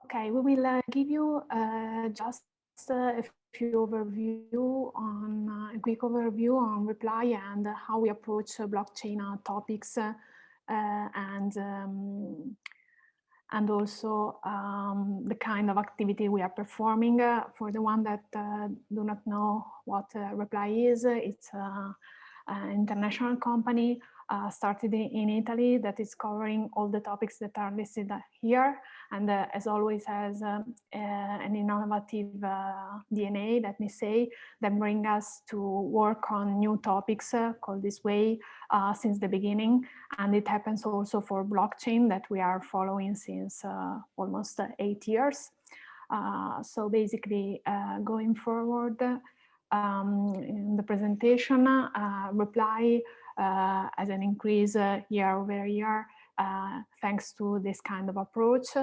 Okay, we will give you just a few overview on a quick overview on Reply and how we approach blockchain topics and also the kind of activity we are performing. For the one that do not know what Reply is, it's an international company started in Italy that is covering all the topics that are listed here, and as always has an innovative DNA, let me say, that bring us to work on new topics called this way since the beginning. And it happens also for blockchain that we are following since almost 8 years. So basically going forward in the presentation, Reply as an increase year over year thanks to this kind of approach.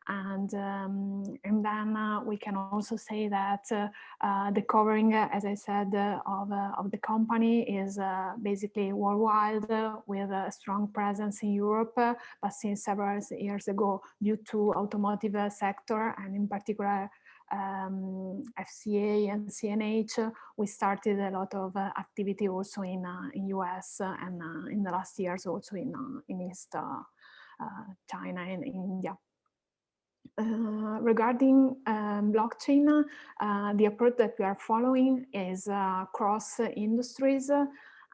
And then we can also say that the covering, as I said, of the company is basically worldwide with a strong presence in Europe, but since several years ago, due to automotive sector and in particular FCA and CNH, we started a lot of activity also in US and in the last years also in East China and India. Regarding blockchain, the approach that we are following is cross industries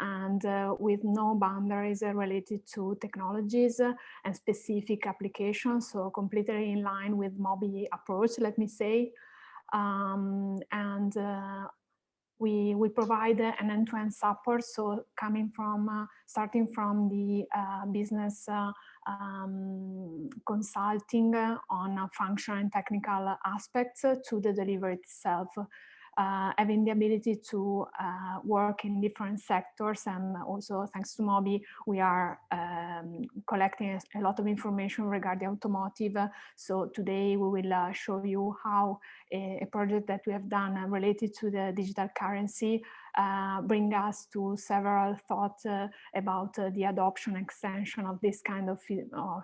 and with no boundaries related to technologies and specific applications, so completely in line with MOBI approach, let me say. We provide an end-to-end support, so coming from starting from the business consulting on functional and technical aspects to the delivery itself, having the ability to work in different sectors. And also thanks to MOBI, we are collecting a lot of information regarding automotive. So today we will show you how a project that we have done related to the digital currency bring us to several thoughts about the adoption extension of this kind of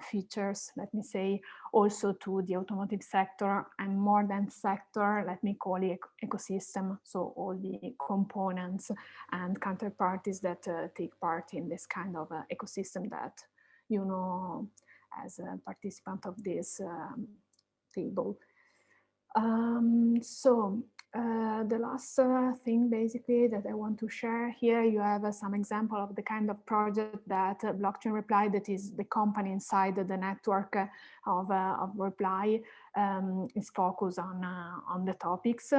features, let me say, also to the automotive sector, and more than sector, let me call it ecosystem, so all the components and counterparties that take part in this kind of ecosystem that you know as a participant of this table. The last thing basically that I want to share here, you have some example of the kind of project that Blockchain Reply, that is the company inside the network of Reply, is focused on the topics.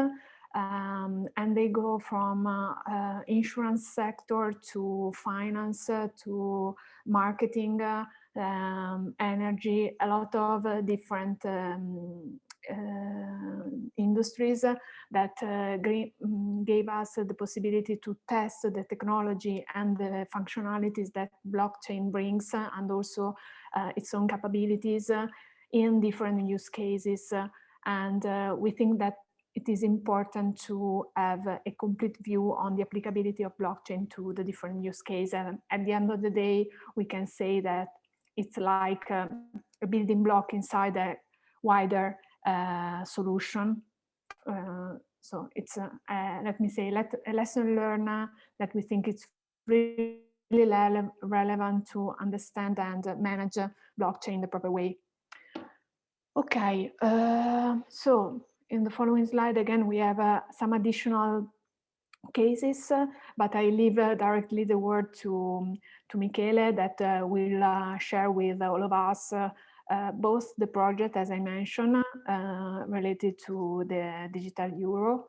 And they go from insurance sector to finance to marketing, energy, a lot of different industries that gave us the possibility to test the technology and the functionalities that blockchain brings, and also its own capabilities in different use cases. And we think that it is important to have a complete view on the applicability of blockchain to the different use cases. And at the end of the day, we can say that it's like a building block inside a wider solution. So it's let me say a lesson learned that we think it's really relevant to understand and manage blockchain the proper way. Okay, so in the following slide again we have some additional cases, but I leave directly the word to Michele that will share with all of us both the project, as I mentioned, related to the digital euro,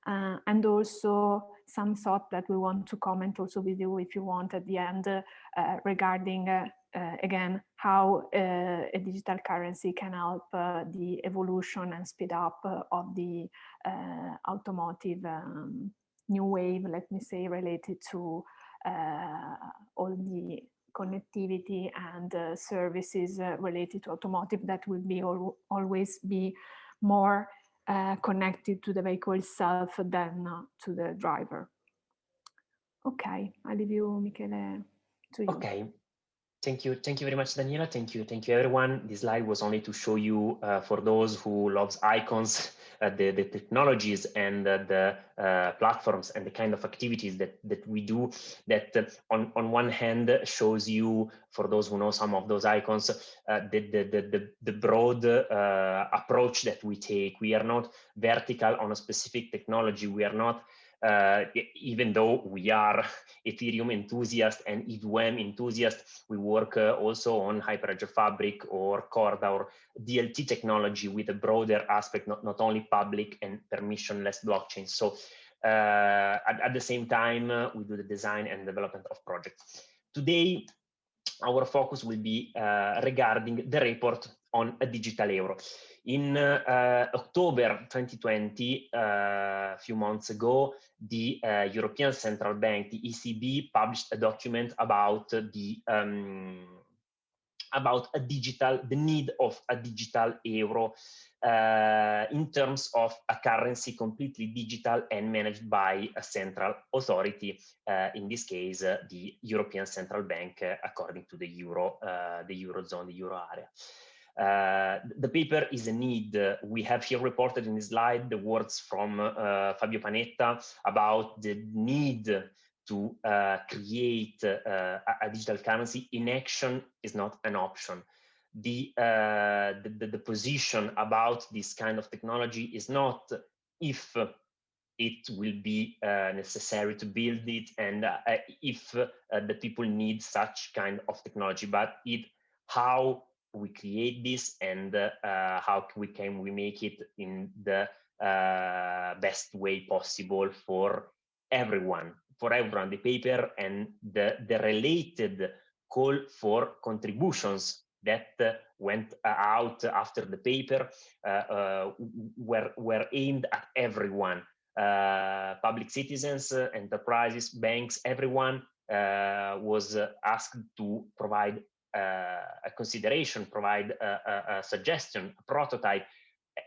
and also some thought that we want to comment also with you if you want at the end regarding again how a digital currency can help the evolution and speed up of the automotive new wave, let me say, related to all the connectivity and services related to automotive that will be always be more connected to the vehicle itself than to the driver. Okay, I leave you, Michele, to you. Okay, Thank you very much, Daniela. Thank you everyone. This slide was only to show you, for those who loves icons, the technologies and the platforms and the kind of activities that we do. That on one hand shows you, for those who know some of those icons, the broad approach that we take. We are not vertical on a specific technology. We are not, even though we are Ethereum enthusiasts and EVM enthusiasts, we work also on Hyperledger Fabric or Corda or DLT technology with a broader aspect, not only public and permissionless blockchain. So at the same time, we do the design and development of projects. Today, our focus will be regarding the report on a digital euro. In October 2020, a few months ago, the European Central Bank, the ECB, published a document about the need of a digital euro in terms of a currency completely digital and managed by a central authority, in this case, the European Central Bank, according to the Eurozone, the Euro area. The paper is a need. We have here reported in this slide the words from Fabio Panetta about the need to create a digital currency. Inaction is not an option. The position about this kind of technology is not if it will be necessary to build it and if the people need such kind of technology, but how we create this and how we make it in the best way possible for everyone. The paper and the related call for contributions that went out after the paper were aimed at everyone. Public citizens, enterprises, banks, everyone was asked to provide a consideration, provide a suggestion, a prototype,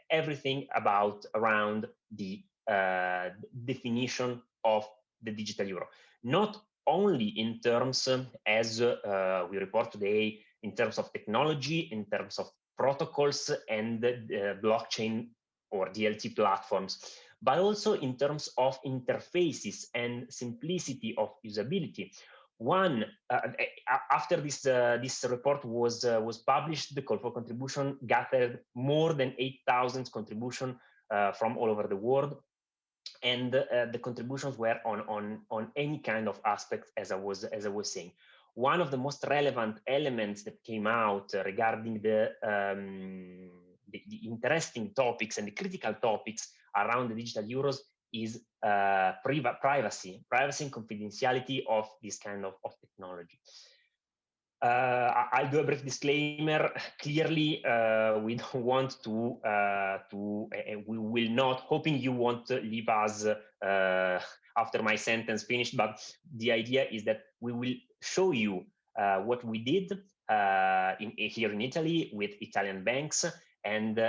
everything around the definition of the digital euro. Not only in terms, as we report today, in terms of technology, in terms of protocols and blockchain or DLT platforms, but also in terms of interfaces and simplicity of usability. After this report was published, the call for contribution gathered more than 8,000 contributions from all over the world, and the contributions were on any kind of aspect, as I was saying. One of the most relevant elements that came out regarding the interesting topics and the critical topics around the digital euros is privacy and confidentiality of this kind of technology. I'll do a brief disclaimer. Clearly, we don't want to we will not, hoping you won't leave us after my sentence finished, but the idea is that we will show you what we did here in Italy with Italian banks, and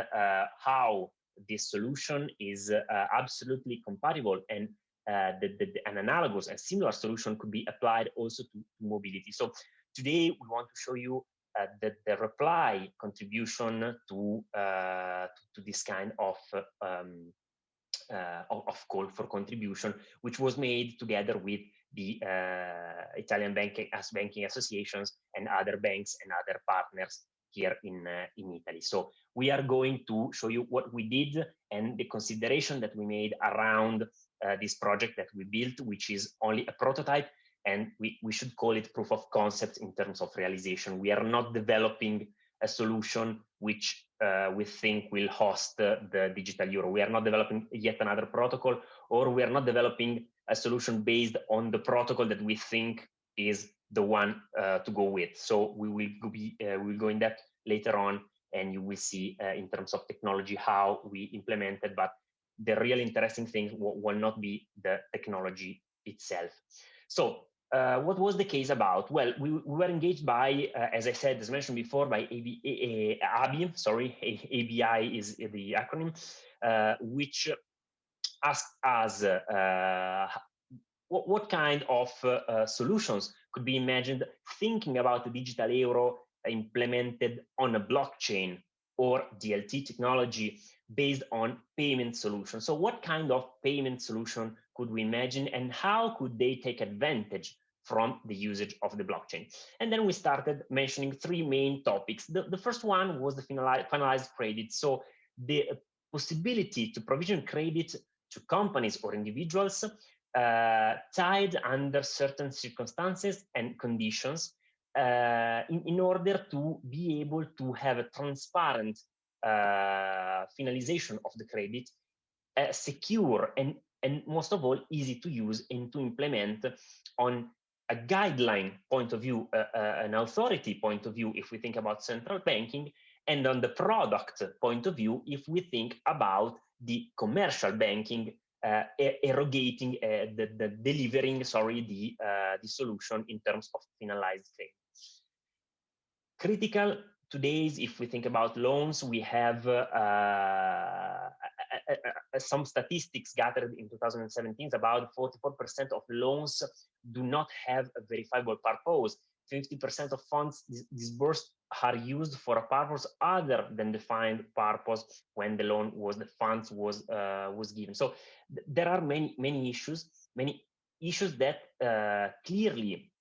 how this solution is absolutely compatible, and an analogous and similar solution could be applied also to mobility. So today we want to show you the reply contribution to this kind of call for contribution, which was made together with the Italian banking associations and other banks and other partners here in Italy. So we are going to show you what we did and the consideration that we made around this project that we built, which is only a prototype, and we should call it proof of concept in terms of realization. We are not developing a solution which we think will host the digital euro. We are not developing yet another protocol, or we are not developing a solution based on the protocol that we think is the one to go with. So we will go in depth later on, and you will see in terms of technology how we implemented, but the real interesting thing will not be the technology itself. So what was the case about? Well, we were engaged by, as I said, as mentioned before, by ABI, sorry, ABI is the acronym, which asked us what kind of solutions could be imagined thinking about the digital euro implemented on a blockchain or DLT technology based on payment solutions. So what kind of payment solution could we imagine, and how could they take advantage from the usage of the blockchain? And then we started mentioning three main topics. The first one was the finalized credit. So the possibility to provision credit to companies or individuals tied under certain circumstances and conditions in order to be able to have a transparent finalization of the credit, secure and most of all easy to use and to implement on a guideline point of view, an authority point of view if we think about central banking, and on the product point of view if we think about the commercial banking erogating delivering the solution in terms of finalized credit. Critical today is, if we think about loans, we have some statistics gathered in 2017 about 44% of loans do not have a verifiable purpose. 50% of funds disbursed are used for a purpose other than defined purpose when the loan was, the funds was given. So there are many issues that clearly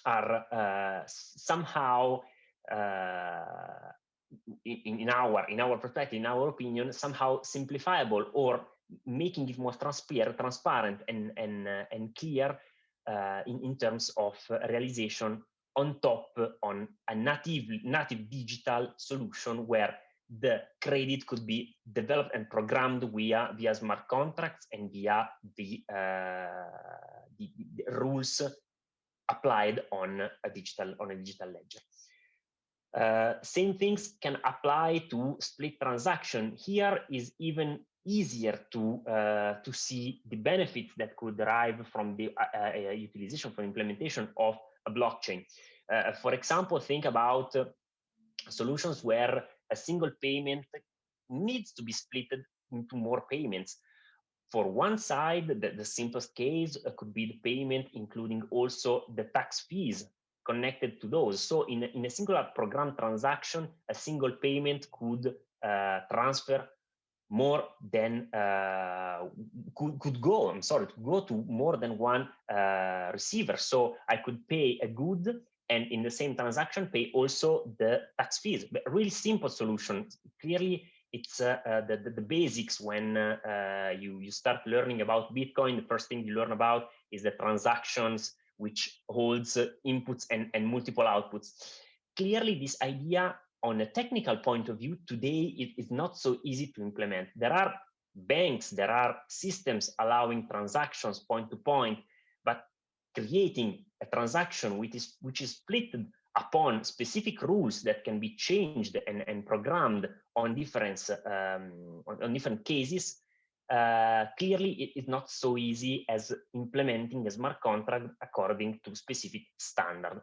are somehow in our perspective, in our opinion, somehow simplifiable or making it more transparent and clear in terms of realization on top on a native digital solution where the credit could be developed and programmed via smart contracts and via the rules applied on a digital ledger. Same things can apply to split transaction. Here is even easier to see the benefits that could derive from the utilization for implementation of a blockchain. For example, think about solutions where a single payment needs to be split into more payments. For one side, the simplest case could be the payment, including also the tax fees connected to those. So in a singular program transaction, a single payment could transfer more than could go to more than one receiver. So I could pay a good and in the same transaction pay also the tax fees. But really simple solution. Clearly, it's the basics when you start learning about Bitcoin. The first thing you learn about is the transactions, which holds inputs and multiple outputs. Clearly, this idea on a technical point of view today, it is not so easy to implement. There are banks, there are systems allowing transactions point to point, but creating a transaction which is split upon specific rules that can be changed and programmed on different cases, clearly it is not so easy as implementing a smart contract according to specific standard.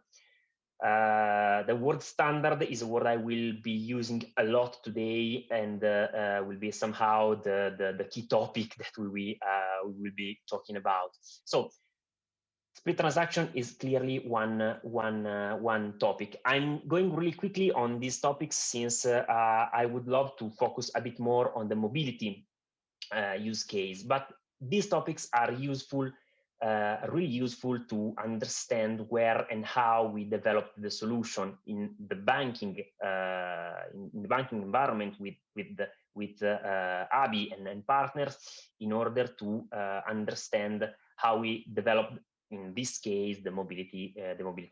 The word standard is a word I will be using a lot today, and will be somehow the key topic that we will be talking about. So split transaction is clearly one topic. I'm going really quickly on these topics since I would love to focus a bit more on the mobility use case, but these topics are useful, really useful to understand where and how we developed the solution in the banking environment with ABI and partners, in order to understand how we developed, in this case, the mobility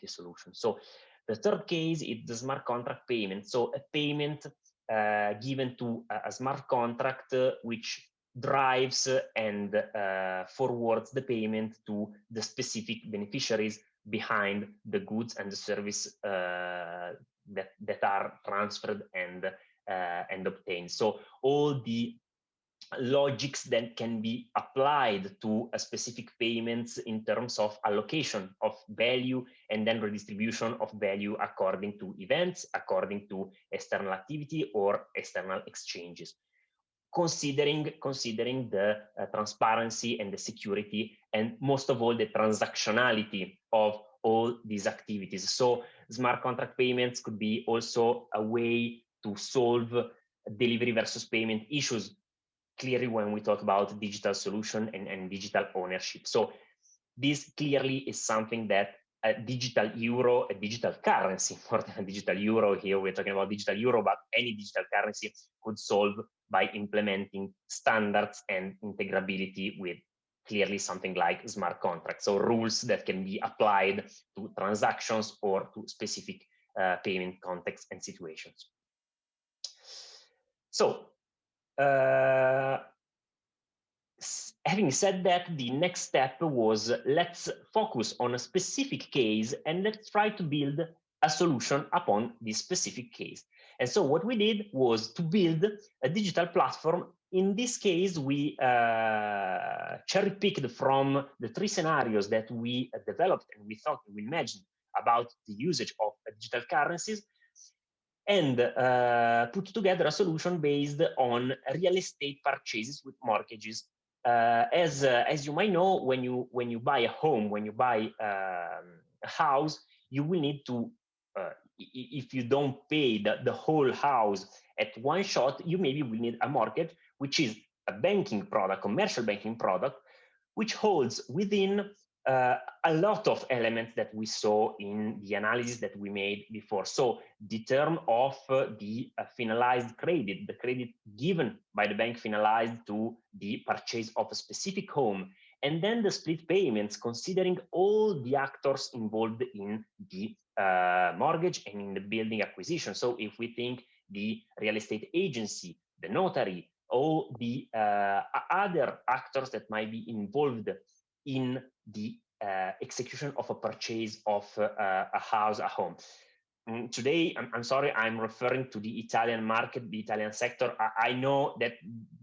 solution. So the third case is the smart contract payment. So a payment given to a smart contract which drives and forwards the payment to the specific beneficiaries behind the goods and the service that are transferred and obtained. So all the logics that can be applied to a specific payments in terms of allocation of value and then redistribution of value according to events, according to external activity or external exchanges. Considering the transparency and the security, and most of all the transactionality of all these activities. So smart contract payments could be also a way to solve delivery versus payment issues, clearly when we talk about digital solution and digital ownership. So this clearly is something that a digital euro, a digital currency, more than a digital euro, here we're talking about digital euro, but any digital currency could solve by implementing standards and integrability with clearly something like smart contracts, so rules that can be applied to transactions or to specific payment contexts and situations. So, having said that, the next step was, let's focus on a specific case and let's try to build a solution upon this specific case. And so what we did was to build a digital platform. In this case, we cherry-picked from the 3 scenarios that we developed and we thought, we imagined about the usage of digital currencies, and put together a solution based on real estate purchases with mortgages. As you might know, when you buy a home, when you buy a house, you will need to, if you don't pay the whole house at one shot, you maybe will need a mortgage, which is a banking product, commercial banking product, which holds within a lot of elements that we saw in the analysis that we made before. So the term of the finalized credit, the credit given by the bank finalized to the purchase of a specific home, and then the split payments, considering all the actors involved in the mortgage and in the building acquisition. So if we think the real estate agency, the notary, all the other actors that might be involved in the execution of a purchase of a house, a home. Today, I'm sorry, I'm referring to the Italian market, the Italian sector. I know that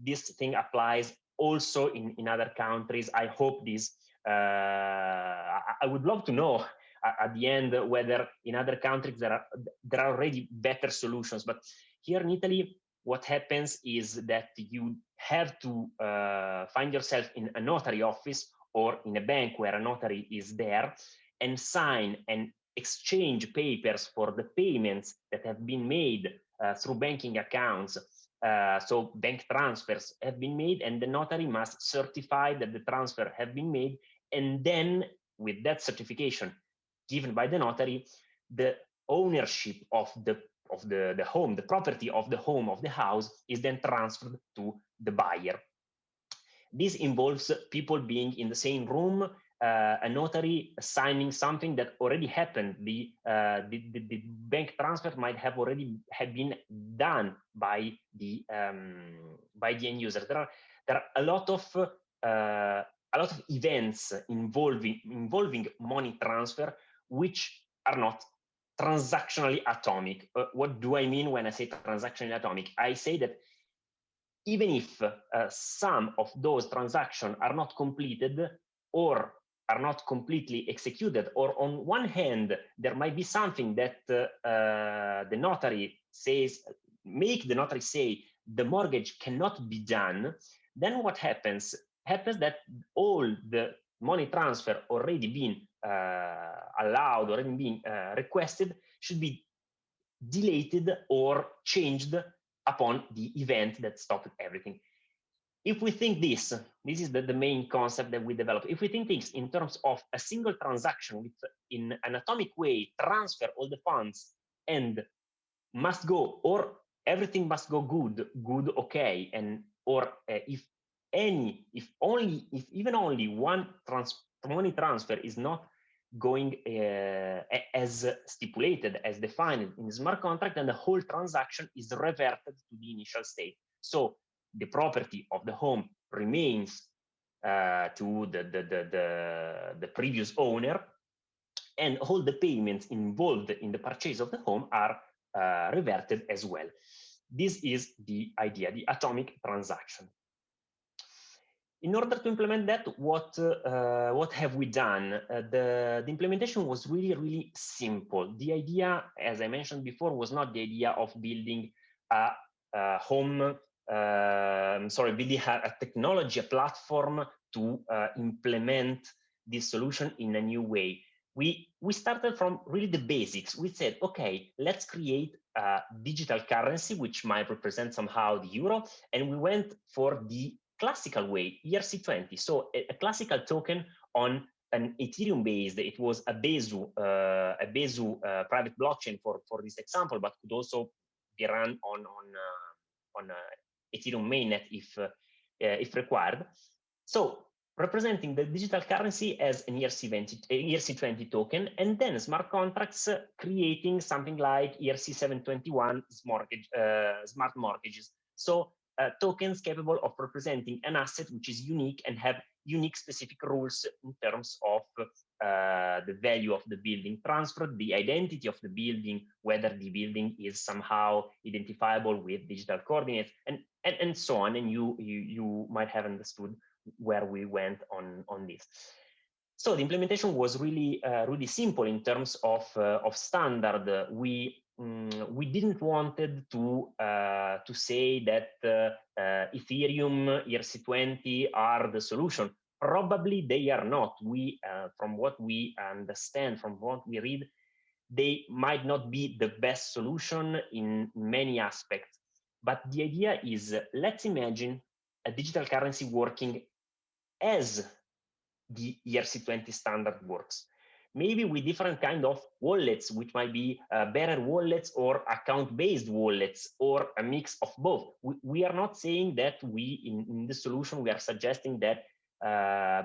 this thing applies also in other countries. I hope this, I would love to know at the end whether in other countries there are already better solutions. But here in Italy, what happens is that you have to find yourself in a notary office or in a bank where a notary is there and sign and exchange papers for the payments that have been made through banking accounts. So bank transfers have been made and the notary must certify that the transfer have been made. And then with that certification given by the notary, the ownership of the home, the property of the home, of the house, is then transferred to the buyer. This involves people being in the same room, a notary signing something that already happened. The bank transfer might have already been done by the end user. There are a lot of events involving money transfer which are not transactionally atomic. What do I mean when I say transactionally atomic? I say that even if some of those transactions are not completed or are not completely executed, or on one hand, there might be something that the notary says, make the notary say the mortgage cannot be done, then what happens? Happens that all the money transfer already been allowed, already been requested, should be deleted or changed upon the event that stopped everything. If we think this is the main concept that we developed. If we think things in terms of a single transaction with, in an atomic way, transfer all the funds and must go, or everything must go good, okay, and or if even only one money transfer is not going as stipulated, as defined in the smart contract, and the whole transaction is reverted to the initial state. So the property of the home remains to the previous owner, and all the payments involved in the purchase of the home are reverted as well. This is the idea, the atomic transaction. In order to implement that, what have we done? The implementation was really simple. The idea, as I mentioned before, was not the idea of building a building a technology, a platform to implement this solution in a new way. we started from really the basics. We said, okay, let's create a digital currency, which might represent somehow the euro. And we went for the classical way, ERC20. So a classical token on an Ethereum based, it was a Besu private blockchain for this example, but could also be run on Ethereum mainnet if required. So representing the digital currency as an ERC20 token, and then smart contracts creating something like ERC721 smart mortgages. So tokens capable of representing an asset which is unique and have unique specific rules in terms of the value of the building transferred, the identity of the building, whether the building is somehow identifiable with digital coordinates, and so on. And you might have understood where we went on this. So the implementation was really really simple in terms of standard. We didn't wanted to say that Ethereum ERC20 are the solution. Probably they are not. We from what we understand, from what we read, they might not be the best solution in many aspects. But the idea is, let's imagine a digital currency working as the ERC20 standard works. Maybe with different kind of wallets, which might be bearer wallets or account-based wallets, or a mix of both. We are not saying that in the solution, we are suggesting that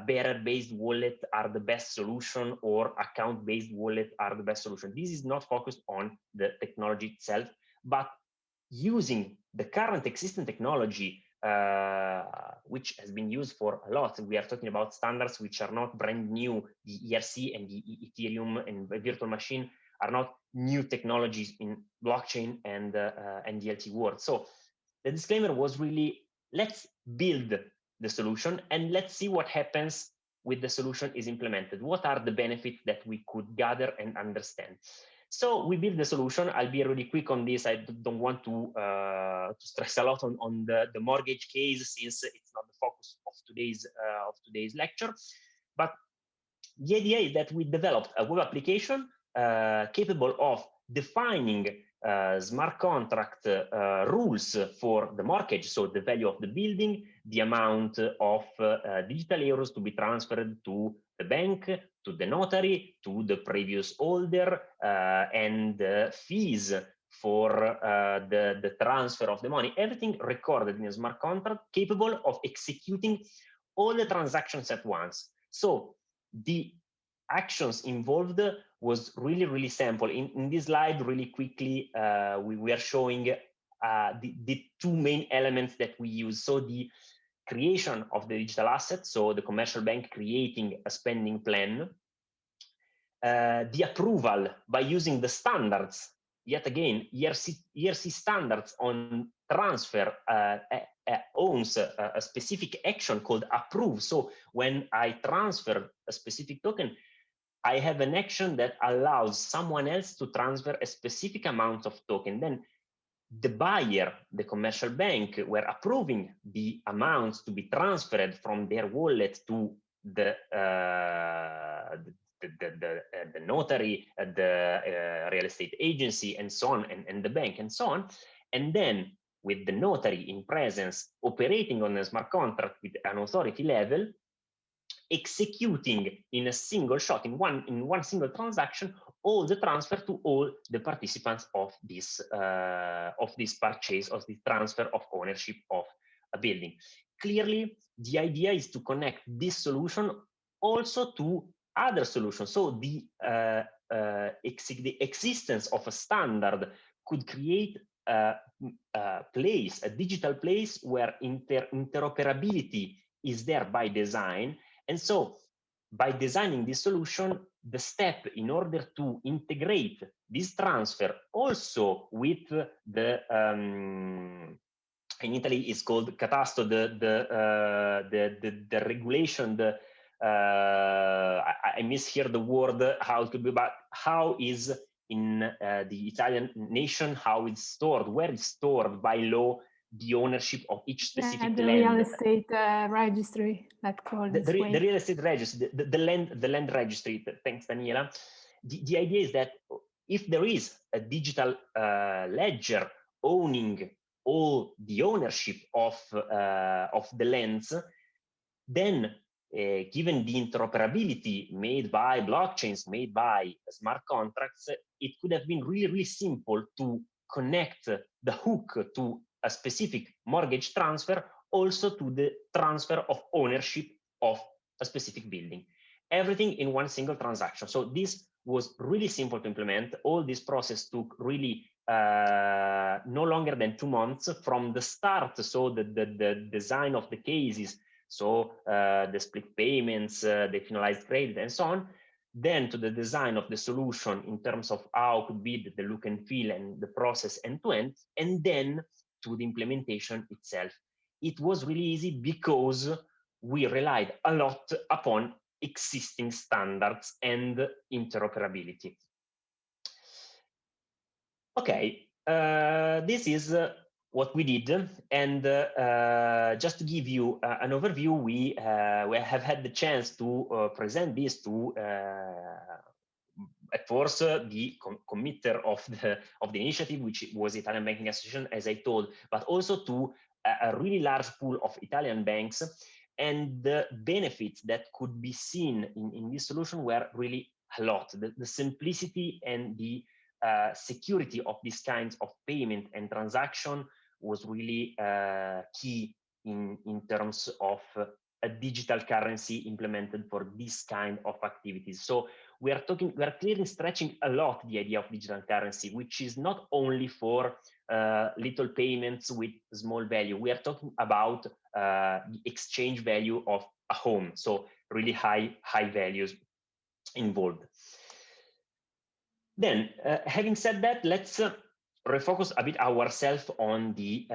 bearer-based wallet are the best solution or account-based wallet are the best solution. This is not focused on the technology itself, but using the current existing technology, which has been used for a lot. We are talking about standards which are not brand new. The ERC and the Ethereum and the virtual machine are not new technologies in blockchain and DLT world. So the disclaimer was really, let's build the solution and let's see what happens with the solution is implemented. What are the benefits that we could gather and understand? So we built the solution. I'll be really quick on this. I don't want to stress a lot on the mortgage case, since it's not the focus of today's lecture. But the idea is that we developed a web application capable of defining smart contract rules for the mortgage, so the value of the building, the amount of digital euros to be transferred to the bank, to the notary, to the previous holder, and fees for the transfer of the money. Everything recorded in a smart contract capable of executing all the transactions at once. So the actions involved was really, really simple. In this slide, really quickly, we are showing the two main elements that we use. So the creation of the digital asset, so the commercial bank creating a spending plan, the approval by using the standards, yet again, ERC standards on transfer owns a specific action called approve. So when I transfer a specific token, I have an action that allows someone else to transfer a specific amount of token. Then the buyer, the commercial bank, were approving the amounts to be transferred from their wallet to the notary, the real estate agency, and so on, and the bank, and so on. And then with the notary in presence, operating on a smart contract with an authority level, executing in a single shot, in one single transaction, all the transfer to all the participants of this purchase, of the transfer of ownership of a building. Clearly, the idea is to connect this solution also to other solutions. So the existence of a standard could create a digital place where interoperability is there by design. And so by designing this solution, the step in order to integrate this transfer also with the in Italy is called catasto, the regulation, I mishear the word, how it could be, but how is in the Italian nation, how it's stored, where it's stored by law, the ownership of each specific the land. Real estate registry, that called The real estate registry, the land registry. Thanks, Daniela. The idea is that if there is a digital ledger owning all the ownership of the lands, then given the interoperability made by blockchains, made by smart contracts, it could have been really, really simple to connect the hook to a specific mortgage transfer, also to the transfer of ownership of a specific building. Everything in one single transaction. So this was really simple to implement. All this process took really no longer than 2 months from the start. So the design of the cases, so the split payments, the finalized credit, and so on, then to the design of the solution in terms of how could be the look and feel and the process end to end, and then to the implementation itself. It was really easy because we relied a lot upon existing standards and interoperability. Okay, this is what we did, and just to give you an overview, we have had the chance to present this to at first the committer of the initiative, which was Italian Banking Association, as I told, but also to a really large pool of Italian banks, and the benefits that could be seen in this solution were really a lot. The simplicity and the security of these kinds of payment and transaction was really key in terms of a digital currency implemented for this kind of activities. So we are clearly stretching a lot the idea of digital currency, which is not only for little payments with small value. We are talking about the exchange value of a home, so really high values involved. Then, having said that, let's refocus a bit ourselves on the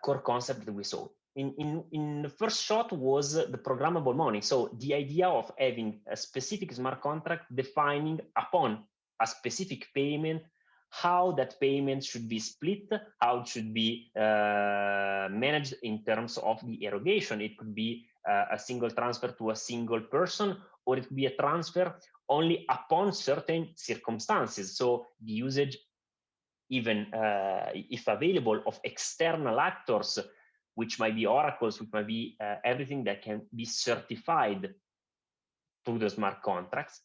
core concept that we saw. In the first shot was the programmable money. So the idea of having a specific smart contract defining upon a specific payment how that payment should be split, how it should be managed in terms of the erogation. It could be a single transfer to a single person, or it could be a transfer only upon certain circumstances. So the usage, even if available, of external actors, which might be oracles, which might be everything that can be certified through the smart contracts.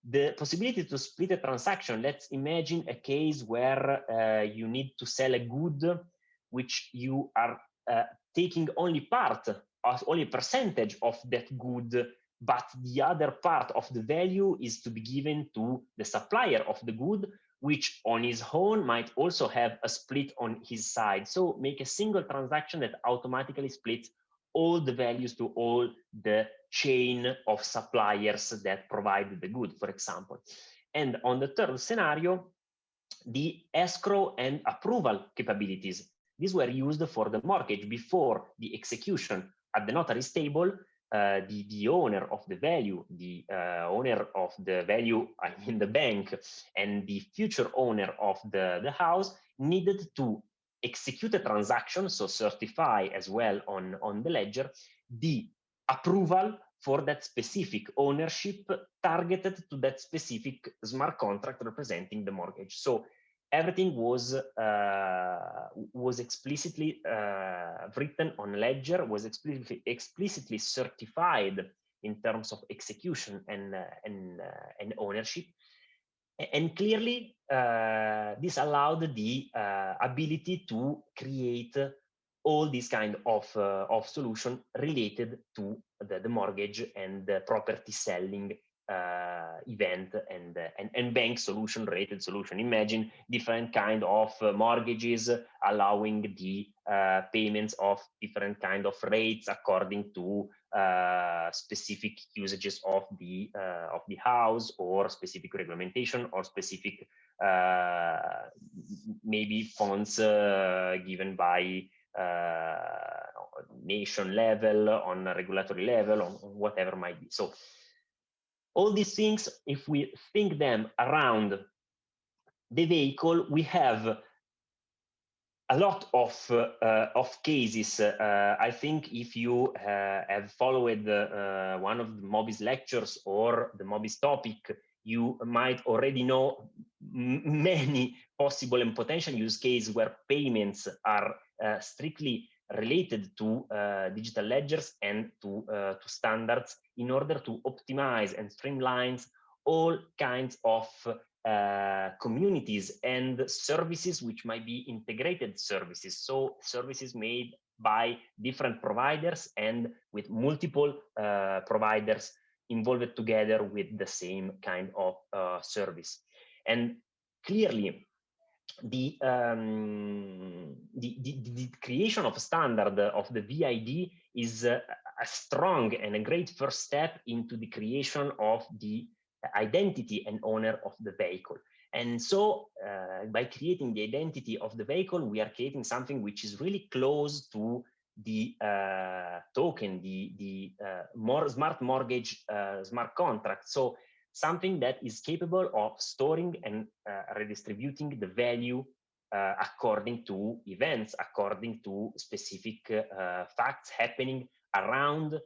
The possibility to split a transaction. Let's imagine a case where you need to sell a good, which you are taking only only a percentage of that good, but the other part of the value is to be given to the supplier of the good, which on his own might also have a split on his side. So make a single transaction that automatically splits all the values to all the chain of suppliers that provide the good, for example. And on the third scenario, the escrow and approval capabilities. These were used for the mortgage before the execution at the notary's table. The owner of the value, the owner of the value, I mean the bank, and the future owner of the house needed to execute a transaction, so certify as well on the ledger, the approval for that specific ownership targeted to that specific smart contract representing the mortgage. So everything was explicitly written on ledger, was explicitly certified in terms of execution and ownership. And clearly, this allowed the ability to create all these kind of solution related to the mortgage and the property selling event and bank solution related solution. Imagine different kind of mortgages allowing the payments of different kind of rates according to specific usages of the house, or specific regulation, or specific maybe funds given by nation level, on a regulatory level, on whatever might be. So all these things, if we think them around the vehicle, we have a lot of cases. I think if you have followed one of the Mobis lectures or the Mobis topic, you might already know many possible and potential use cases where payments are strictly related to digital ledgers and to standards in order to optimize and streamline all kinds of communities and services which might be integrated services. So services made by different providers and with multiple providers involved together with the same kind of service. And clearly, the creation of a standard of the VID is a strong and a great first step into the creation of the identity and owner of the vehicle. And so by creating the identity of the vehicle, we are creating something which is really close to the token, the smart mortgage, smart contract. So something that is capable of storing and redistributing the value according to events, according to specific facts happening around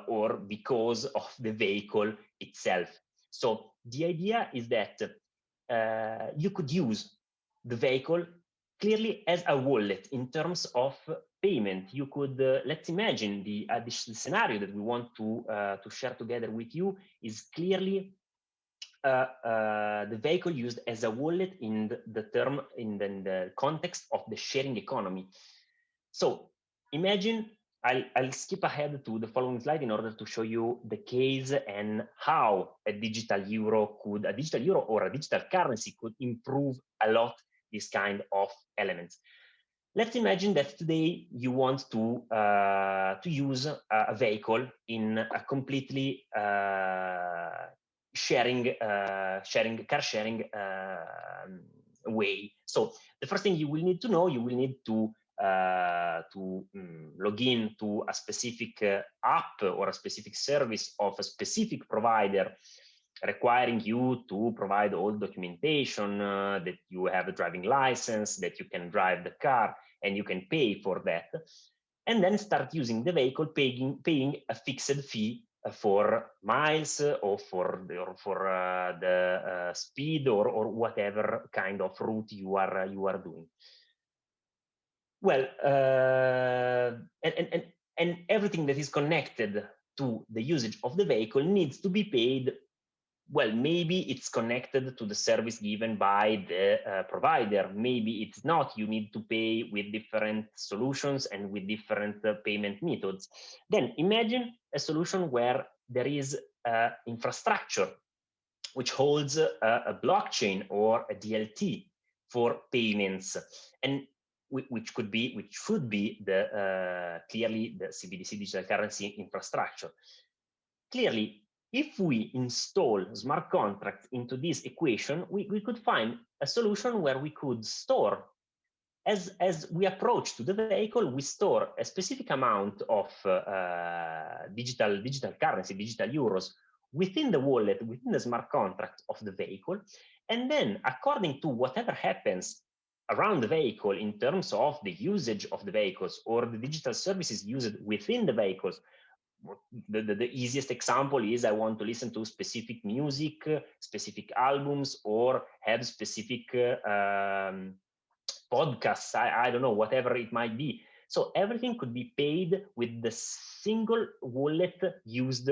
or because of the vehicle itself. So the idea is that you could use the vehicle clearly as a wallet in terms of payment. You could, let's imagine the scenario that we want to share together with you is clearly the vehicle used as a wallet in the context of the sharing economy. So imagine, I'll skip ahead to the following slide in order to show you the case and how a digital euro or a digital currency could improve a lot this kind of elements. Let's imagine that today you want to use a vehicle in a completely car sharing way. So the first thing you will need to know, you will need to log in to a specific app or a specific service of a specific provider, requiring you to provide all documentation, that you have a driving license, that you can drive the car, and you can pay for that. And then start using the vehicle, paying a fixed fee for miles or for the speed or whatever kind of route you are doing. Well, and everything that is connected to the usage of the vehicle needs to be paid. Well, maybe it's connected to the service given by the provider. Maybe it's not. You need to pay with different solutions and with different payment methods. Then imagine a solution where there is infrastructure which holds a blockchain or a DLT for payments, and which should be the clearly the CBDC digital currency infrastructure. Clearly, if we install smart contracts into this equation, we could find a solution where we could store, as we approach to the vehicle, we store a specific amount of digital currency, digital euros, within the wallet, within the smart contract of the vehicle. And then according to whatever happens around the vehicle in terms of the usage of the vehicles or the digital services used within the vehicles, the easiest example is I want to listen to specific music, specific albums, or have specific podcasts, I don't know, whatever it might be. So everything could be paid with the single wallet used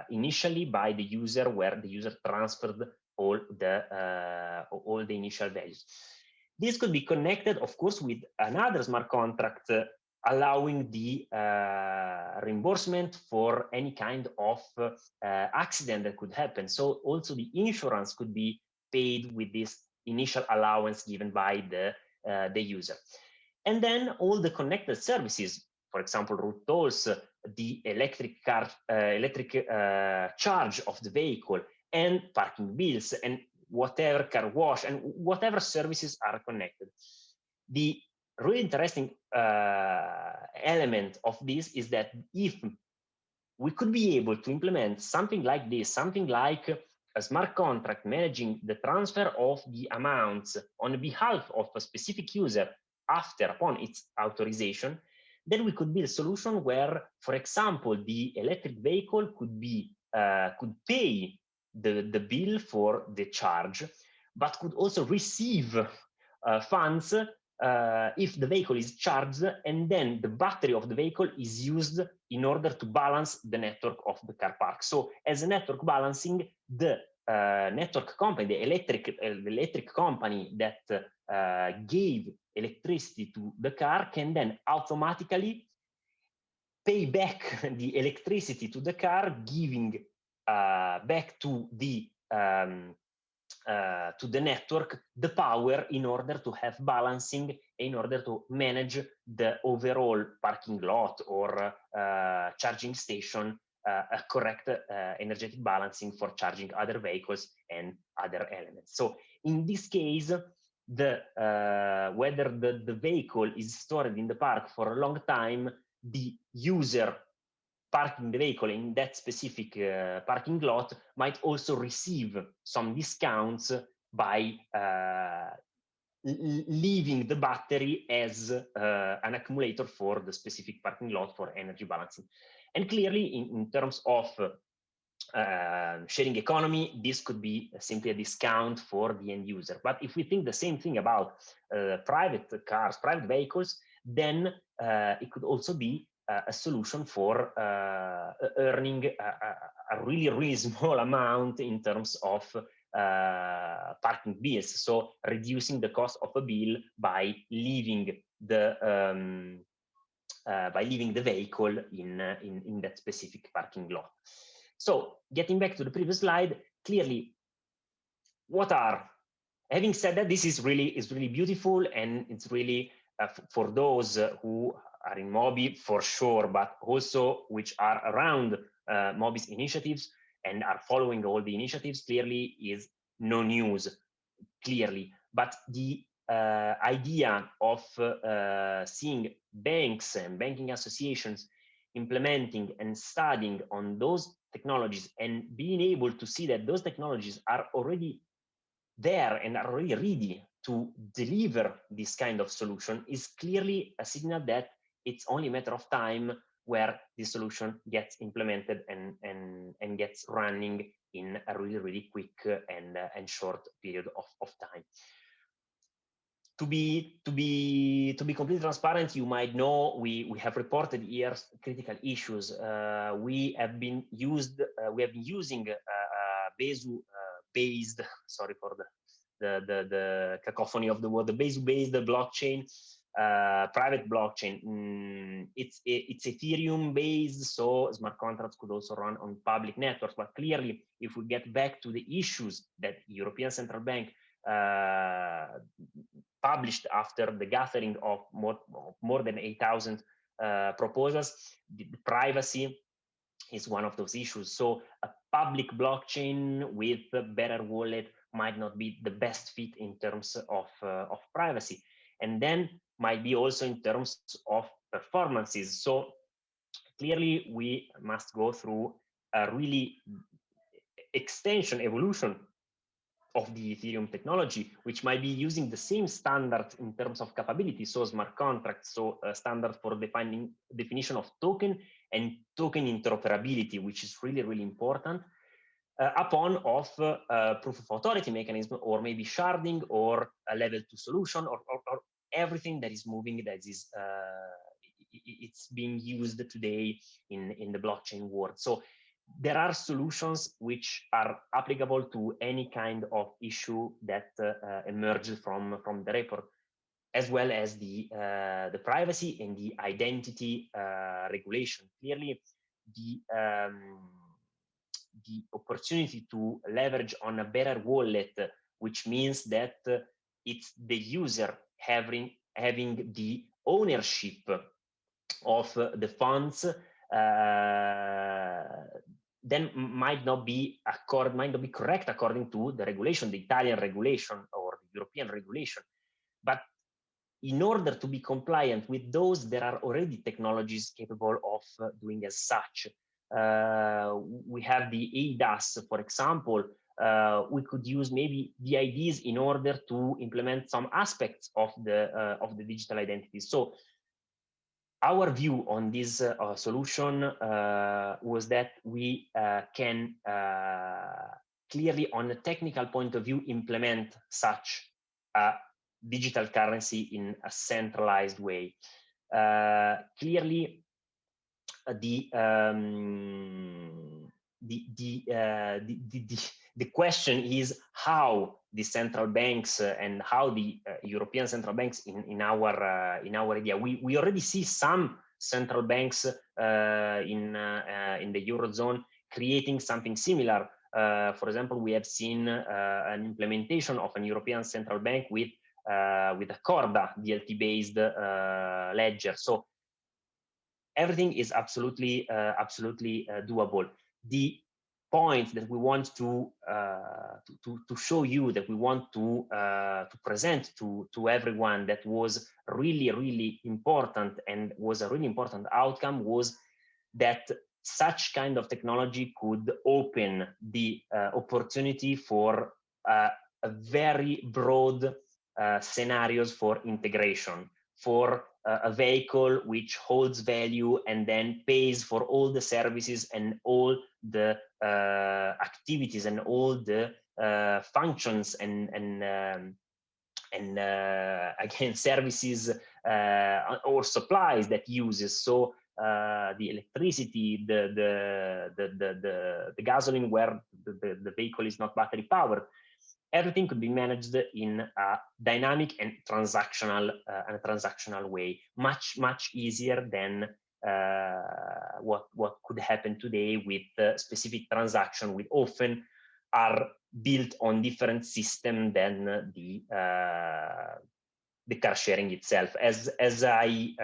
initially by the user, where the user transferred all the initial values. This could be connected, of course, with another smart contract allowing the reimbursement for any kind of accident that could happen. So also the insurance could be paid with this initial allowance given by the user. And then all the connected services, for example, route tolls, the electric charge of the vehicle, and parking bills, and whatever, car wash, and whatever services are connected. The really interesting element of this is that if we could be able to implement something like this, something like a smart contract managing the transfer of the amounts on behalf of a specific user upon its authorization, then we could build a solution where, for example, the electric vehicle could pay the bill for the charge, but could also receive funds if the vehicle is charged, and then the battery of the vehicle is used in order to balance the network of the car park. So as a network balancing, the network company, the electric company that gave electricity to the car can then automatically pay back the electricity to the car, giving back to the network the power in order to have balancing, in order to manage the overall parking lot or charging station, a correct energetic balancing for charging other vehicles and other elements. So in this case, whether the vehicle is stored in the park for a long time, the user parking the vehicle in that specific parking lot might also receive some discounts by leaving the battery as an accumulator for the specific parking lot for energy balancing. And clearly, in terms of sharing economy, this could be simply a discount for the end user. But if we think the same thing about private cars, private vehicles, then it could also be a solution for earning a really small amount in terms of parking bills. So reducing the cost of a bill by leaving the vehicle in that specific parking lot. So getting back to the previous slide, clearly, having said that, this is really beautiful, and it's really for those who are in MOBI for sure, but also which are around MOBI's initiatives and are following all the initiatives, clearly is no news, clearly. But the idea of seeing banks and banking associations implementing and studying on those technologies and being able to see that those technologies are already there and are already ready to deliver this kind of solution is clearly a signal that it's only a matter of time where this solution gets implemented and gets running in a really quick and short period of time. To be completely transparent, you might know we have reported here critical issues. We have been using Besu-based, sorry for the cacophony of the word, the Besu-based blockchain, private blockchain. It's Ethereum based, so smart contracts could also run on public networks. But clearly, if we get back to the issues that European Central Bank published after the gathering of more than 8,000 proposals, the privacy is one of those issues. So a public blockchain with a better wallet might not be the best fit in terms of privacy, and then might be also in terms of performances. So clearly we must go through a really evolution of the Ethereum technology, which might be using the same standard in terms of capability, so smart contracts, so a standard for definition of token and token interoperability, which is really important, upon of proof of authority mechanism, or maybe sharding, or a level 2 solution, or everything that is moving, that is it's being used today in the blockchain world. So there are solutions which are applicable to any kind of issue that emerges from the report, as well as the privacy and the identity regulation. Clearly, the opportunity to leverage on a better wallet, which means that it's the user having the ownership of the funds, then might not be correct according to the regulation, the Italian regulation or the European regulation. But in order to be compliant with those, there are already technologies capable of doing as such. We have the ADAS, for example, we could use maybe the ideas in order to implement some aspects of the digital identity. So our view on this solution was that we can clearly, on a technical point of view, implement such a digital currency in a centralized way. Clearly, the question is how the central banks and how the European central banks in our idea. We already see some central banks in the Eurozone creating something similar. For example, we have seen an implementation of an European central bank with a Corda DLT-based ledger. So everything is absolutely doable. The point that we want to show you, that we want to present to everyone, that was really important and was a really important outcome, was that such kind of technology could open the opportunity for a very broad scenarios for integration, for a vehicle which holds value and then pays for all the services and all the activities and all the functions and again services or supplies that uses. So the electricity, the gasoline where the vehicle is not battery powered, everything could be managed in a dynamic and transactional way, much easier than what could happen today with specific transactions, which often are built on different systems than the car sharing itself. As I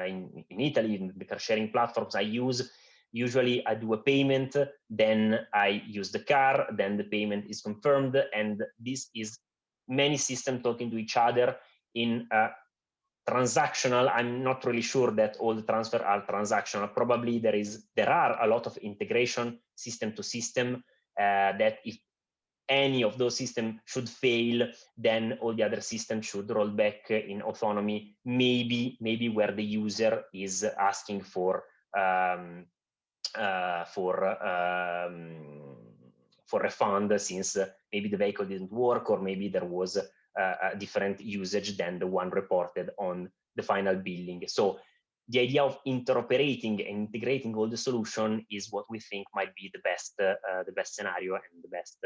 in Italy, in the car sharing platforms I use, usually I do a payment, then I use the car, then the payment is confirmed, and this is many systems talking to each other in a transactional. I'm not really sure that all the transfers are transactional. Probably there are a lot of integration system to system that if any of those systems should fail, then all the other systems should roll back in autonomy, maybe where the user is asking for refund, since maybe the vehicle didn't work, or maybe there was a different usage than the one reported on the final billing. So the idea of interoperating and integrating all the solution is what we think might be the best scenario and the best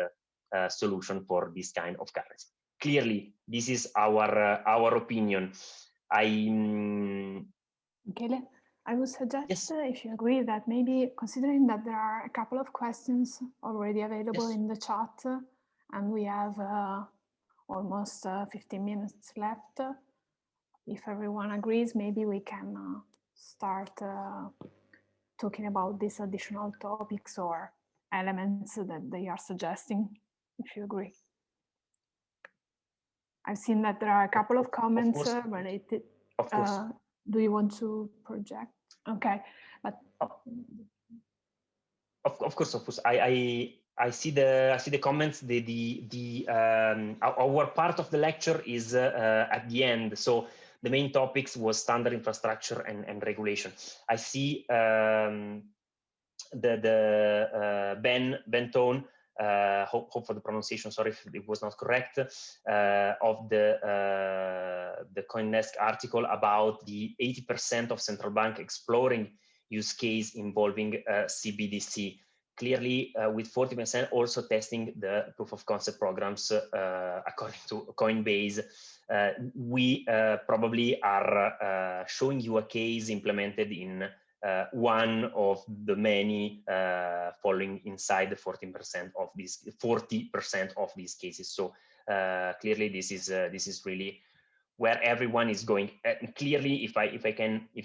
solution for this kind of currency. Clearly, this is our opinion. Michele, I would suggest, yes, if you agree, that maybe considering that there are a couple of questions already available yes, in the chat, and we have almost 15 minutes left, if everyone agrees, maybe we can start talking about these additional topics or elements that they are suggesting, if you agree. I've seen that there are a couple of comments related. Of course. Do you want to project? Okay, but of course. I see the comments. Our part of the lecture is at the end. So the main topics was standard infrastructure and regulation. I see Ben Tone. Hope for the pronunciation, sorry if it was not correct, of the CoinDesk article about the 80% of central bank exploring use case involving CBDC. Clearly, with 40% also testing the proof of concept programs according to Coinbase. We probably are showing you a case implemented in one of the many falling inside the 40% of these cases. So clearly, this is really where everyone is going. Clearly, if I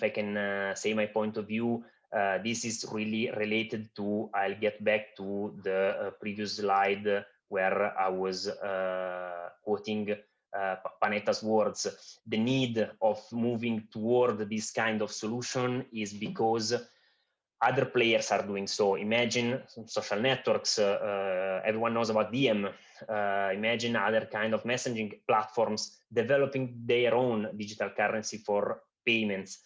can say my point of view, this is really related to. I'll get back to the previous slide where I was quoting Panetta's words. The need of moving toward this kind of solution is because other players are doing so. Imagine social networks, everyone knows about DM. Imagine other kind of messaging platforms developing their own digital currency for payments.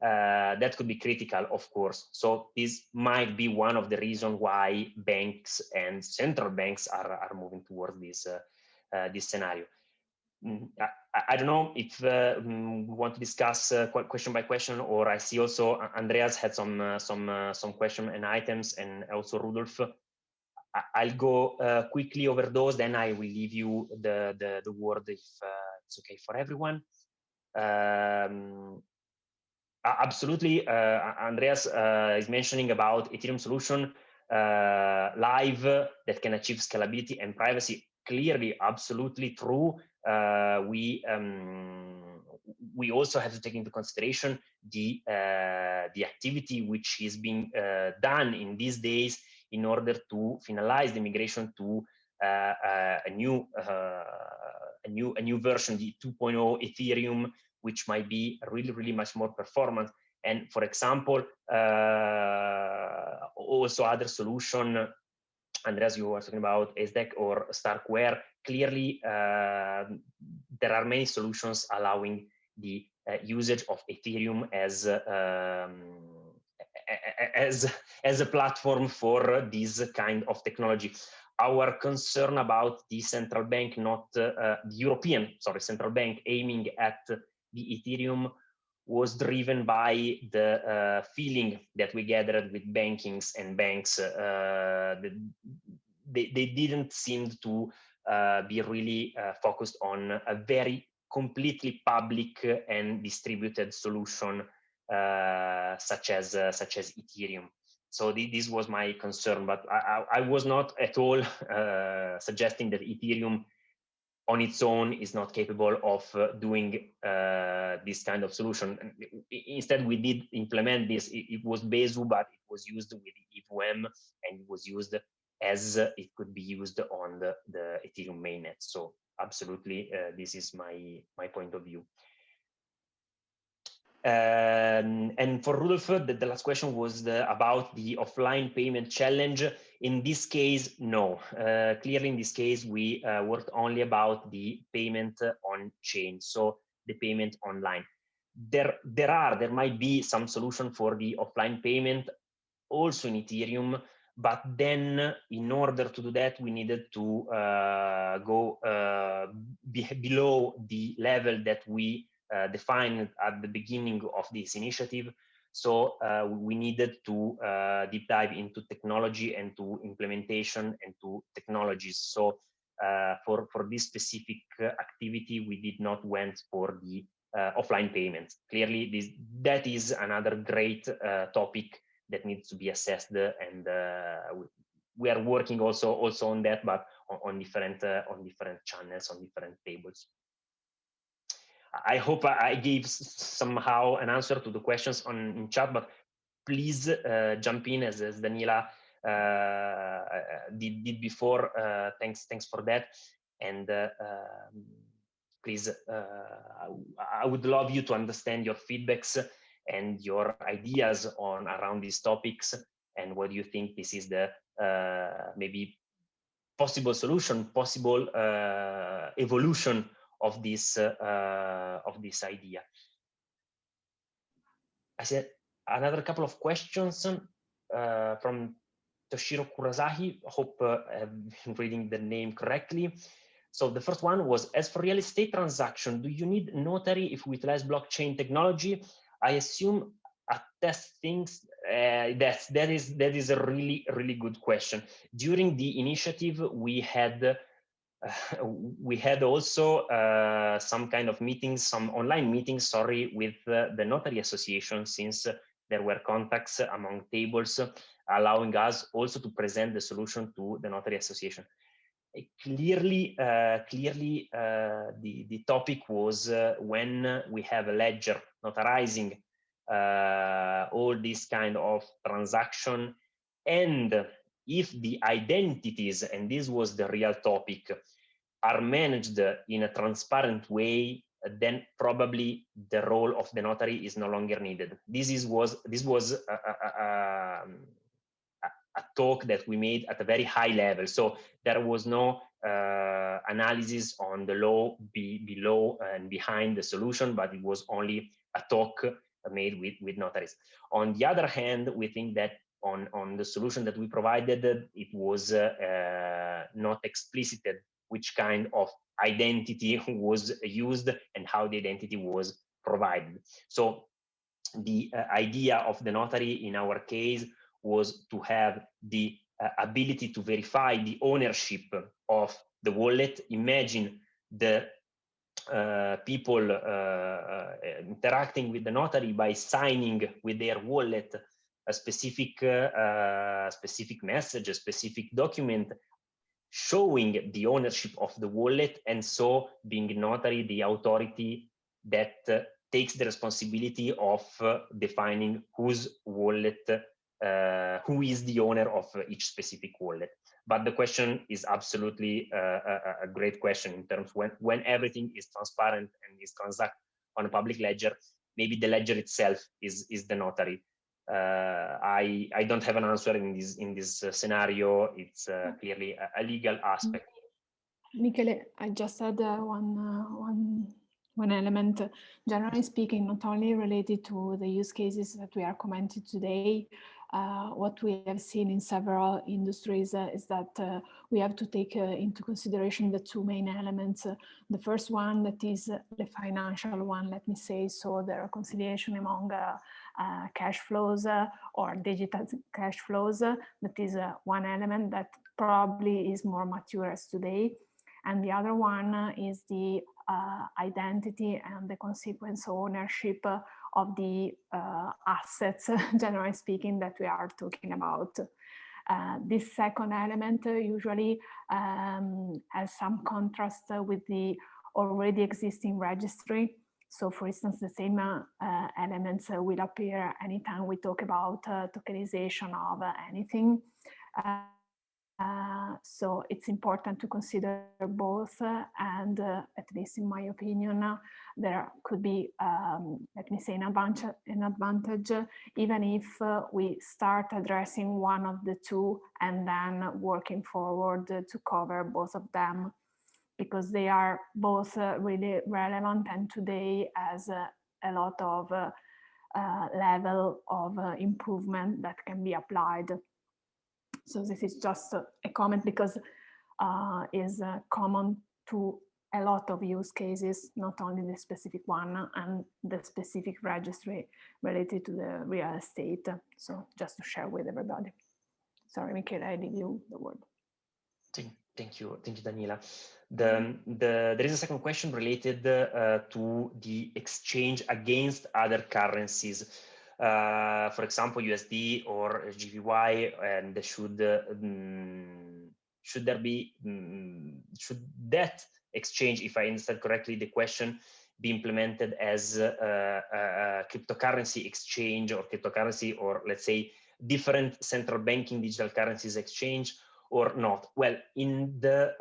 That could be critical, of course. So this might be one of the reasons why banks and central banks are moving towards this scenario. I don't know if we want to discuss question by question, or I see also Andreas had some question and items, and also Rudolf. I'll go quickly over those, then I will leave you the word if it's okay for everyone. Absolutely, Andreas is mentioning about Ethereum solution live that can achieve scalability and privacy. Clearly, absolutely true. We also have to take into consideration the activity which is being done in these days in order to finalize the migration to a new version, the 2.0 Ethereum, which might be really much more performant. And for example, also other solution, Andreas, you were talking about SDEC or Starkware. Clearly, there are many solutions allowing the usage of Ethereum as a platform for this kind of technology. Our concern about the central bank, not the European, sorry, central bank aiming at the Ethereum was driven by the feeling that we gathered with bankings and banks. They didn't seem to be really focused on a very completely public and distributed solution such as Ethereum. So this was my concern, but I was not at all suggesting that Ethereum on its own is not capable of doing this kind of solution. Instead, we did implement this. It was Besu, but it was used with EVM, and it was used as it could be used on the Ethereum mainnet. So absolutely, this is my point of view. And for Rudolf, the last question was about the offline payment challenge. In this case, no. Clearly, in this case, we worked only about the payment on chain, so the payment online. There might be some solution for the offline payment also in Ethereum, but then in order to do that, we needed to go below the level that we defined at the beginning of this initiative. So we needed to deep dive into technology and to implementation and to technologies. So for this specific activity, we did not went for the offline payments. Clearly, that is another great topic that needs to be assessed, and we are working also on that, but on different channels, on different tables. I hope I gave somehow an answer to the questions in chat, but please jump in as Daniela did before. Thanks for that, and please, I would love you to understand your feedbacks and your ideas around these topics, and what do you think this is the maybe possible solution, possible evolution of this idea. I said another couple of questions from Toshiro Kurasaki. Hope I'm reading the name correctly. So the first one was, as for real estate transaction, do you need notary if we utilize blockchain technology? I assume attest things. That is a really good question. During the initiative, we had also some kind of meetings, some online meetings, sorry, with the Notary Association, since there were contacts among tables, allowing us also to present the solution to the Notary Association. Clearly, the topic was when we have a ledger notarizing all this kind of transaction, and if the identities, and this was the real topic, are managed in a transparent way, then probably the role of the notary is no longer needed. This was a talk that we made at a very high level. So there was no analysis on the law below and behind the solution, but it was only a talk made with notaries. On the other hand, we think that on the solution that we provided, it was not explicited which kind of identity was used and how the identity was provided. So the idea of the notary in our case was to have the ability to verify the ownership of the wallet. Imagine the people interacting with the notary by signing with their wallet a specific message, a specific document showing the ownership of the wallet, and so being notary the authority that takes the responsibility of defining whose wallet, who is the owner of each specific wallet. But the question is absolutely a great question in terms when everything is transparent and is transacted on a public ledger, maybe the ledger itself is the notary. I don't have an answer in this scenario. It's clearly a legal aspect. Michele, I just had one element. Generally speaking, not only related to the use cases that we are commenting today, what we have seen in several industries is that we have to take into consideration the two main elements. The first one, that is the financial one, let me say, so the reconciliation among cash flows or digital cash flows. That is one element that probably is more mature as today. And the other one is the identity and the consequence ownership of the assets, generally speaking, that we are talking about. This second element usually has some contrast with the already existing registry. So, for instance, the same elements will appear anytime we talk about tokenization of anything. So it's important to consider both, and at least in my opinion, there could be, let me say, an advantage, even if we start addressing one of the two and then working forward to cover both of them, because they are both really relevant, and today has a lot of level of improvement that can be applied. So this is just a comment, because is common to a lot of use cases, not only the specific one and the specific registry related to the real estate. So just to share with everybody. Sorry, Michele, I leave you the word. Thank you, Daniela. There is a second question related to the exchange against other currencies. For example, USD or GPY, and should that exchange, if I understand correctly the question, be implemented as a cryptocurrency exchange, or cryptocurrency, or let's say different central banking digital currencies exchange, or not? Well, in the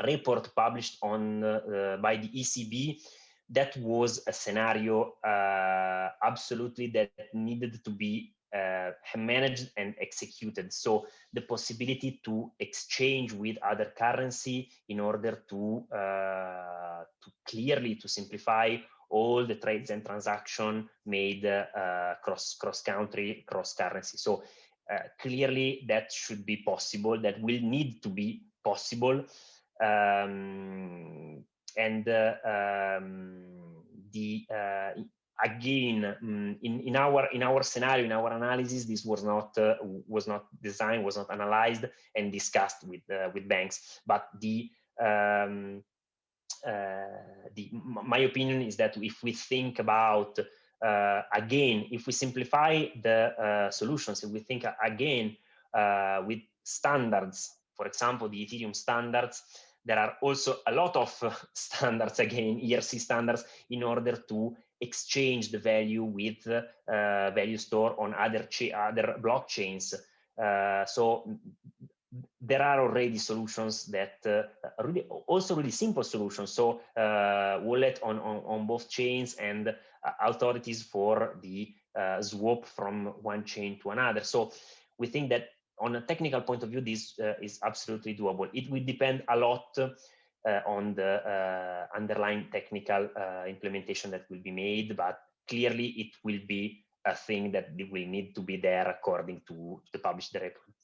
report published on by the ECB, that was a scenario absolutely that needed to be managed and executed. So the possibility to exchange with other currency in order to clearly to simplify all the trades and transactions made cross-country, cross-currency. So clearly that should be possible, that will need to be possible. Again, in our scenario, in our analysis, this was not designed, was not analyzed and discussed with banks. But my opinion is that if we think about again, if we simplify the solutions, if we think again with standards, for example, the Ethereum standards, there are also a lot of standards, again, ERC standards, in order to exchange the value with value store on other blockchains. So there are already solutions that really also really simple solutions. So wallet on both chains and authorities for the swap from one chain to another. So we think that on a technical point of view, this is absolutely doable. It will depend a lot on the underlying technical implementation that will be made, but clearly it will be a thing that will need to be there according to the published report.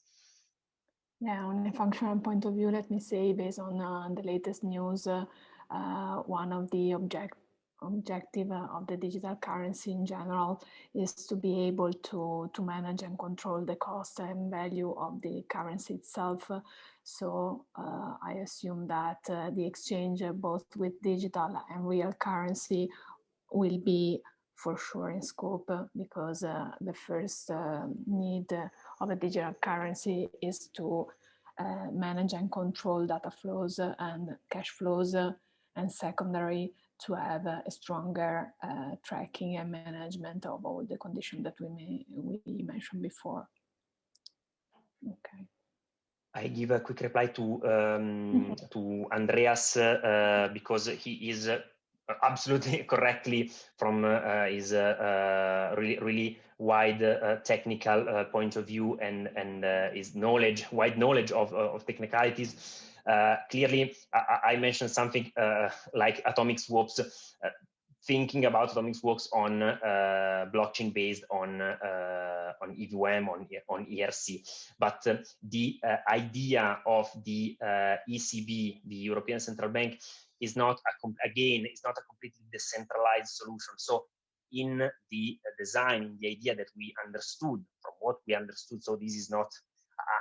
Yeah, on a functional point of view, let me say, based on the latest news, one of the objective of the digital currency in general is to be able to manage and control the cost and value of the currency itself. So I assume that the exchange both with digital and real currency will be for sure in scope, because the first need of a digital currency is to manage and control data flows and cash flows, and secondary, to have a stronger tracking and management of all the conditions that we mentioned before. Okay. I give a quick reply to Andreas because he is absolutely correctly from his really wide technical point of view and his wide knowledge of technicalities. Clearly, I mentioned something like atomic swaps. Thinking about atomic swaps on blockchain based on EVM, on ERC, but the idea of the ECB, the European Central Bank, is not it's not a completely decentralized solution. So in the design, in the idea that we understood, from what we understood, so this is not,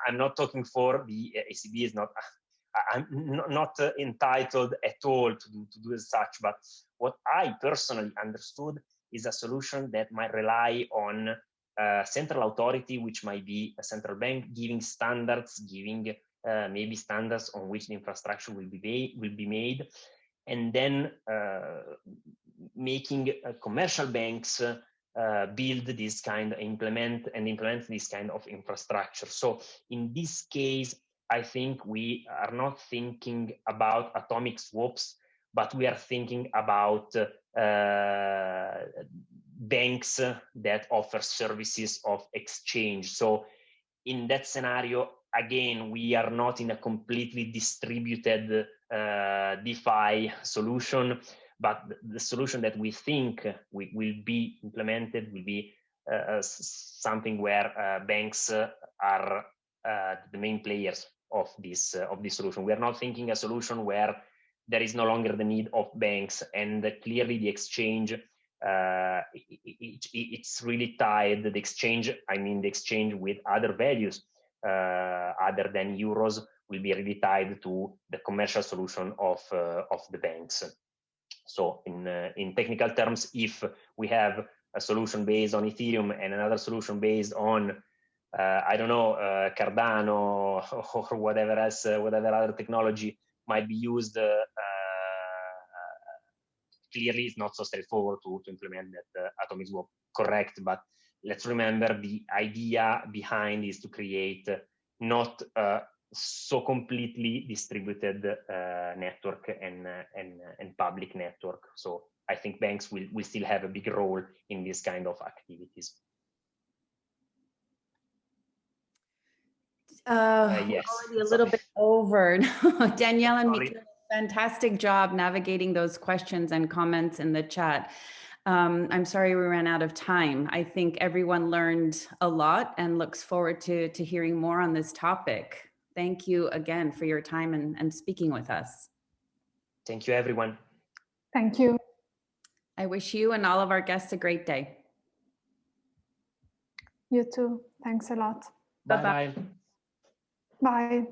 I'm not talking for the ECB, is not, I'm not entitled at all to do as such, but what I personally understood is a solution that might rely on a central authority, which might be a central bank, giving standards, giving maybe standards on which the infrastructure will be made, and then making commercial banks build this kind, implement this kind of infrastructure. So in this case, I think we are not thinking about atomic swaps, but we are thinking about banks that offer services of exchange. So in that scenario, again, we are not in a completely distributed DeFi solution, but the solution that we think will be implemented will be something where banks are the main players of this solution. We are not thinking a solution where there is no longer the need of banks, and clearly the exchange, it's really tied, the exchange, I mean the exchange with other values other than euros, will be really tied to the commercial solution of the banks. So in technical terms, if we have a solution based on Ethereum and another solution based on I don't know, Cardano or whatever else, whatever other technology might be used, clearly it's not so straightforward to implement that atomic swap, correct? But let's remember the idea behind is to create not so completely distributed network and public network. So I think banks will still have a big role in this kind of activities. Yes. Already a little bit over. Daniela and Michele, fantastic job navigating those questions and comments in the chat. I'm sorry we ran out of time. I think everyone learned a lot and looks forward to hearing more on this topic. Thank you again for your time and speaking with us. Thank you, everyone. Thank you. I wish you and all of our guests a great day. You too. Thanks a lot. Bye-bye. Bye.